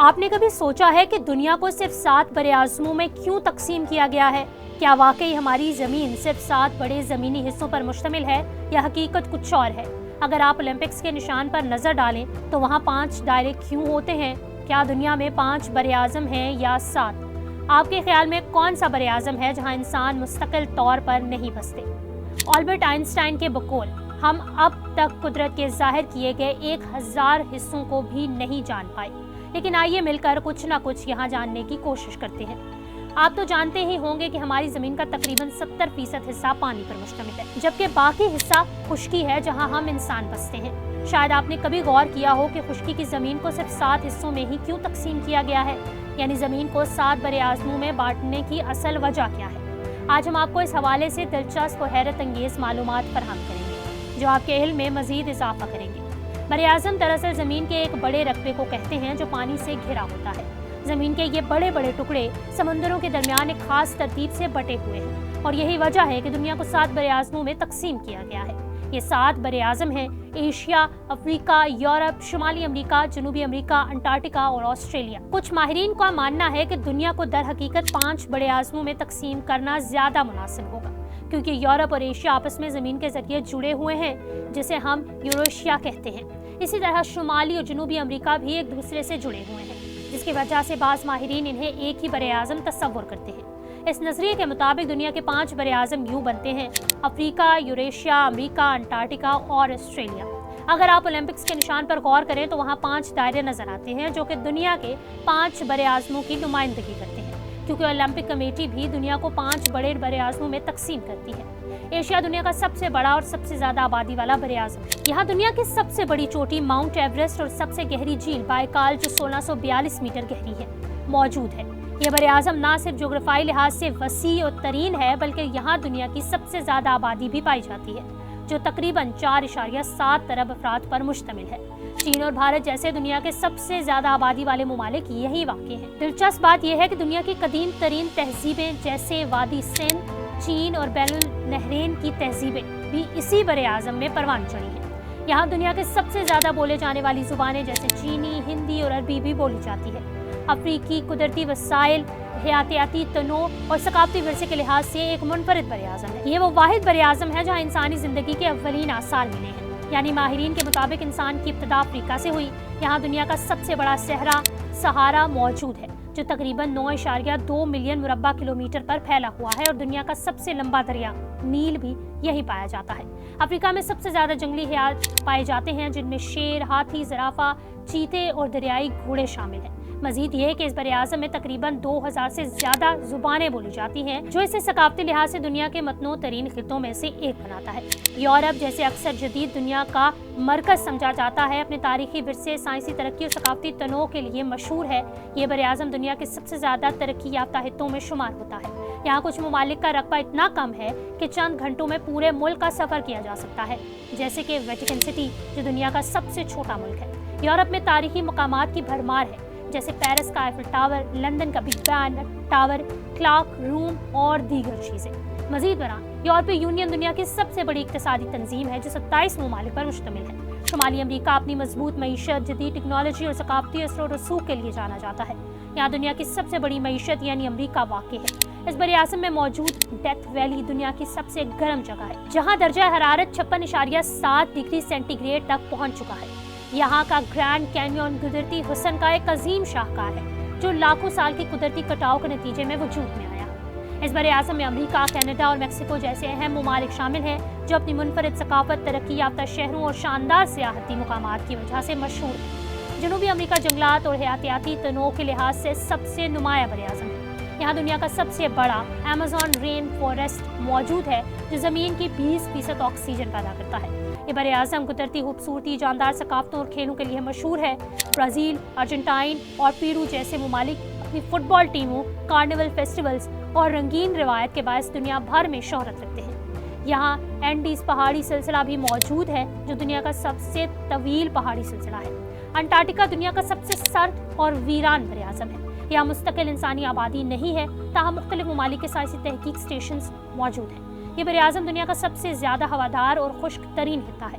آپ نے کبھی سوچا ہے کہ دنیا کو صرف 7 بڑے اعظموں میں کیوں تقسیم کیا گیا ہے؟ کیا واقعی ہماری زمین صرف 7 بڑے زمینی حصوں پر مشتمل ہے یا حقیقت کچھ اور ہے؟ اگر آپ اولمپکس کے نشان پر نظر ڈالیں تو وہاں 5 دائرے کیوں ہوتے ہیں؟ کیا دنیا میں 5 بڑے اعظم ہیں یا 7؟ آپ کے خیال میں کون سا بڑے اعظم ہے جہاں انسان مستقل طور پر نہیں بستے؟ آلبرٹ آئنسٹائن کے بقول ہم اب تک قدرت کے ظاہر کیے گئے 1000 حصوں کو بھی نہیں جان پائے، لیکن آئیے مل کر کچھ نہ کچھ یہاں جاننے کی کوشش کرتے ہیں۔ آپ تو جانتے ہی ہوں گے کہ ہماری زمین کا تقریباً 70% حصہ پانی پر مشتمل ہے، جبکہ باقی حصہ خشکی ہے جہاں ہم انسان بستے ہیں۔ شاید آپ نے کبھی غور کیا ہو کہ خشکی کی زمین کو صرف 7 حصوں میں ہی کیوں تقسیم کیا گیا ہے، یعنی زمین کو 7 بڑے اعظموں میں بانٹنے کی اصل وجہ کیا ہے؟ آج ہم آپ کو اس حوالے سے دلچسپ اور حیرت انگیز معلومات فراہم کریں گے جو آپ کے علم میں مزید اضافہ کریں گے۔ بڑے اعظم دراصل زمین کے ایک بڑے رقبے کو کہتے ہیں جو پانی سے گھرا ہوتا ہے۔ زمین کے یہ بڑے بڑے ٹکڑے سمندروں کے درمیان ایک خاص ترتیب سے بٹے ہوئے ہیں، اور یہی وجہ ہے کہ دنیا کو 7 بڑے اعظموں میں تقسیم کیا گیا ہے۔ یہ 7 بڑے اعظم ہیں: ایشیا، افریقہ، یورپ، شمالی امریکہ، جنوبی امریکہ، انٹارکٹیکا اور آسٹریلیا۔ کچھ ماہرین کا ماننا ہے کہ دنیا کو در حقیقت 5 بڑے اعظموں میں تقسیم کرنا زیادہ مناسب ہوگا، کیونکہ یورپ اور ایشیا آپس میں زمین کے ذریعے جڑے ہوئے ہیں، جسے ہم یوریشیا کہتے ہیں۔ اسی طرح شمالی اور جنوبی امریکہ بھی ایک دوسرے سے جڑے ہوئے ہیں، جس کی وجہ سے بعض ماہرین انہیں ایک ہی بڑے اعظم تصور کرتے ہیں۔ اس نظریے کے مطابق دنیا کے 5 بڑے اعظم یوں بنتے ہیں: افریقہ، یوریشیا، امریکہ، انٹارکٹیکا اور آسٹریلیا۔ اگر آپ اولمپکس کے نشان پر غور کریں تو وہاں 5 دائرے نظر آتے ہیں جو کہ دنیا کے 5 بڑے اعظموں کی نمائندگی کرتے ہیں، کیونکہ اولمپک کمیٹی بھی دنیا کو 5 بڑے اعظموں میں تقسیم کرتی ہے۔ ایشیا دنیا کا سب سے بڑا اور سب سے زیادہ آبادی والا بڑے اعظم ہے۔ یہاں دنیا کی سب سے بڑی چوٹی ماؤنٹ ایوریسٹ اور سب سے گہری جھیل بائیکال، جو 1642 میٹر گہری ہے، موجود ہے۔ یہ بڑے اعظم نہ صرف جغرافیائی لحاظ سے وسیع اور ترین ہے، بلکہ یہاں دنیا کی سب سے زیادہ آبادی بھی پائی جاتی ہے، جو تقریباً 4.7 ارب افراد پر مشتمل ہے۔ چین اور بھارت جیسے دنیا کے سب سے زیادہ آبادی والے ممالک یہی واقع ہیں۔ دلچسپ بات یہ ہے کہ دنیا کی قدیم ترین تہذیبیں جیسے وادی سندھ، چین اور بین النہرین کی تہذیبیں بھی اسی بڑے اعظم میں پروان چڑھی ہیں۔ یہاں دنیا کے سب سے زیادہ بولے جانے والی زبانیں جیسے چینی، ہندی اور عربی بھی بولی جاتی ہے۔ افریقی قدرتی وسائل، حیاتیاتی تنوع اور ثقافتی ورثے کے لحاظ سے ایک منفرد بڑے اعظم ہے۔ یہ وہ واحد بڑے اعظم ہے جہاں انسانی زندگی کے اولین آثار ملے ہیں، یعنی ماہرین کے مطابق انسان کی ابتدا افریقہ سے ہوئی۔ یہاں دنیا کا سب سے بڑا صحرا صحارا موجود ہے، جو تقریباً 9.2 ملین مربع کلومیٹر پر پھیلا ہوا ہے، اور دنیا کا سب سے لمبا دریا نیل بھی یہی پایا جاتا ہے۔ افریقہ میں سب سے زیادہ جنگلی حیات پائے جاتے ہیں، جن میں شیر، ہاتھی، زرافہ، چیتے اور دریائی گھوڑے شامل ہیں۔ مزید یہ کہ اس بڑے اعظم میں تقریباً 2000 سے زیادہ زبانیں بولی جاتی ہیں، جو اسے ثقافتی لحاظ سے دنیا کے متنوع ترین خطوں میں سے ایک بناتا ہے۔ یورپ، جیسے اکثر جدید دنیا کا مرکز سمجھا جاتا ہے، اپنے تاریخی ورثے، سائنسی ترقی اور ثقافتی تنوع کے لیے مشہور ہے۔ یہ بڑے اعظم دنیا کے سب سے زیادہ ترقی یافتہ خطوں میں شمار ہوتا ہے۔ یہاں کچھ ممالک کا رقبہ اتنا کم ہے کہ چند گھنٹوں میں پورے ملک کا سفر کیا جا سکتا ہے، جیسے کہ ویٹیکن سٹی، جو دنیا کا سب سے چھوٹا ملک ہے۔ یورپ میں تاریخی مقامات کی بھرمار ہے، جیسے پیرس کا ایفل ٹاور، لندن کا بگ بین ٹاور، کلاک روم اور دیگر چیزیں۔ مزید برآں یورپی یونین دنیا کی سب سے بڑی اقتصادی تنظیم ہے جو 27 ممالک پر مشتمل ہے۔ شمالی امریکہ اپنی مضبوط معیشت، جدید ٹیکنالوجی اور ثقافتی اثر و رسوخ کے لیے جانا جاتا ہے۔ یہاں دنیا کی سب سے بڑی معیشت یعنی امریکہ واقع ہے۔ اس بڑے اعظم میں موجود ڈیتھ ویلی دنیا کی سب سے گرم جگہ ہے، جہاں درجہ حرارت 56.7 ڈگری سینٹی گریڈ تک پہنچ چکا ہے۔ یہاں کا گرینڈ کینیون قدرتی حسن کا ایک عظیم شاہکار ہے، جو لاکھوں سال کی قدرتی کٹاؤ کے نتیجے میں وجود میں آیا۔ اس بڑے اعظم میں امریکہ، کینیڈا اور میکسیکو جیسے اہم ممالک شامل ہیں، جو اپنی منفرد ثقافت، ترقی یافتہ شہروں اور شاندار سیاحتی مقامات کی وجہ سے مشہور ہے۔ جنوبی امریکہ جنگلات اور حیاتیاتی تنوع کے لحاظ سے سب سے نمایاں بڑے اعظم ہے۔ یہاں دنیا کا سب سے بڑا ایمیزون رین فارسٹ موجود ہے، جو زمین کی 20% آکسیجن پیدا کرتا ہے۔ یہ بڑے اعظم قدرتی خوبصورتی، جاندار ثقافتوں اور کھیلوں کے لیے مشہور ہے۔ برازیل، ارجنٹائن اور پیرو جیسے ممالک اپنی فٹ بال ٹیموں، کارنیول فیسٹیولز اور رنگین روایت کے باعث دنیا بھر میں شہرت رکھتے ہیں۔ یہاں اینڈیز پہاڑی سلسلہ بھی موجود ہے، جو دنیا کا سب سے طویل پہاڑی سلسلہ ہے۔ انٹارکٹیکا دنیا کا سب سے سرد اور ویران بڑے اعظم ہے۔ یہاں مستقل انسانی آبادی نہیں ہے، تاہم مختلف ممالک کے سائنسی تحقیق اسٹیشنز موجود ہیں۔ یہ بڑے اعظم دنیا کا سب سے زیادہ ہوادار اور خشک ترین خطہ ہے،